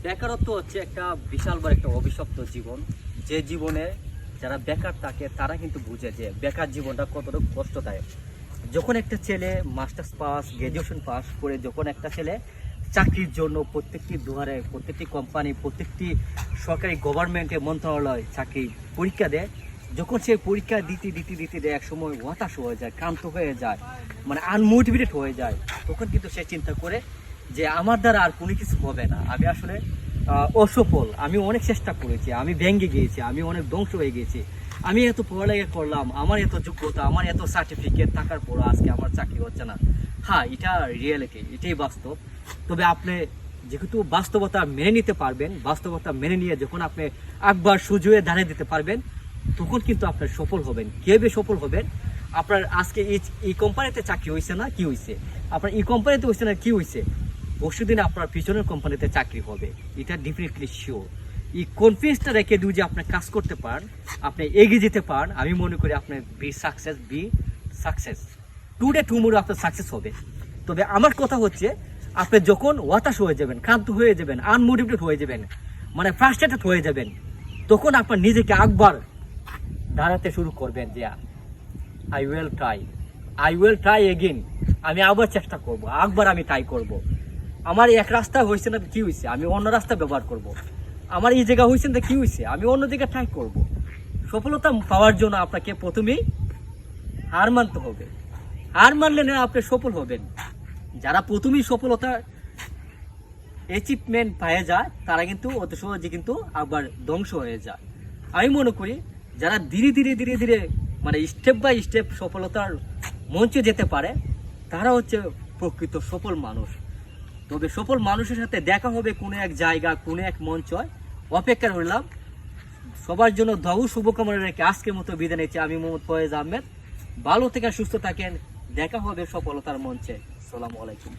বেকারত্ব হচ্ছে একটা বিশাল বড় একটা অভিশপ্ত জীবন। যে জীবনে যারা বেকার থাকে তারা কিন্তু বুঝে যে বেকার জীবনটা কতটা কষ্টদায়ক। যখন একটা ছেলে মাস্টার্স পাস, গ্র্যাজুয়েশন পাস করে যখন একটা ছেলে চাকরির জন্য প্রত্যেকটি দুয়ারে, প্রত্যেকটি কোম্পানি, প্রত্যেকটি সরকারি গভর্নমেন্টের মন্ত্রণালয় চাকরি পরীক্ষা দেয়, যখন সে পরীক্ষা দিতে দিতে দিতে দেয় এক সময় হতাশ হয়ে যায়, ক্লান্ত হয়ে যায়, মানে আনমোটিভেটেড হয়ে যায়, তখন কিন্তু সে চিন্তা করে যে আমার দ্বারা আর কোনো কিছু হবে না, আমি আসলে অসফল, আমি অনেক চেষ্টা করেছি, আমি ভেঙে গিয়েছি, আমি অনেক ধ্বংস হয়ে গেছি, আমি এত পড়ালেখা করলাম, আমার এত যোগ্যতা, আমার এত সার্টিফিকেট থাকার পরও আজকে আমার চাকরি হচ্ছে না। হ্যাঁ, এটা রিয়েলিটি, এটাই বাস্তব। তবে আপনি যেহেতু বাস্তবতা মেনে নিতে পারবেন, বাস্তবতা মেনে নিয়ে যখন আপনি একবার সুযোগে দাঁড়িয়ে দিতে পারবেন, তখন কিন্তু আপনার সফল হবেন। কীভাবে সফল হবেন? আপনার আজকে এই কোম্পানিতে চাকরি হয়েছে না, কি হয়েছে? আপনার এই কোম্পানিতে হয়েছে না, কি হয়েছে? পরশু দিন আপনার পিছনের কোম্পানিতে চাকরি হবে, এটা ডেফিনেটলি শিওর। এই কনফিডেন্সটা রেখে দিয়ে যে আপনি কাজ করতে পারেন, আপনি এগিয়ে যেতে পারেন, আমি মনে করি আপনি বি সাকসেস টুডে টুমোরো আপনার সাকসেস হবে। তবে আমার কথা হচ্ছে, আপনি যখন হতাশ হয়ে যাবেন, ক্লান্ত হয়ে যাবেন, আনমোটিভেটেড হয়ে যাবেন, মানে ফ্রাস্ট্রেটেড হয়ে যাবেন, তখন আপনার নিজেকে একবার দাঁড়াতে শুরু করবেন যে আই উইল ট্রাই এগেইন, আমি আবার চেষ্টা করব, একবার আমি ট্রাই করব। আমার এক রাস্তা হয়েছে না, কি হয়েছে? আমি অন্য রাস্তা ব্যবহার করব। আমার এই জায়গা হয়েছে না, কি হয়েছে? আমি অন্য দিকে ট্রাই করব। সফলতা পাওয়ার জন্য আপনাকে প্রথমেই হার মানতে হবে। হার মানলে না আপনি সফল হবেন। যারা প্রথমেই সফলতা অ্যাচিভমেন্ট পেয়ে যায়, তারা কিন্তু অত সহজে কিন্তু আবার ধ্বংস হয়ে যায়। আমি মনে করি যারা ধীরে ধীরে ধীরে ধীরে মানে স্টেপ বাই স্টেপ সফলতার মঞ্চে যেতে পারে, তারা হচ্ছে প্রকৃত সফল মানুষ। তবে সফল মানুষের সাথে দেখা হবে কোনো এক জায়গা, কোনো এক মঞ্চ। অপেক্ষা রইলাম। সবার জন্য দোয়া শুভকামনা রেখে আজকের মতো বিদায় নিচ্ছি। আমি মোহাম্মদ ফয়েজ আহমেদ। ভালো থেকে সুস্থ থাকেন। দেখা হবে সফলতার মঞ্চে। আসসালামু আলাইকুম।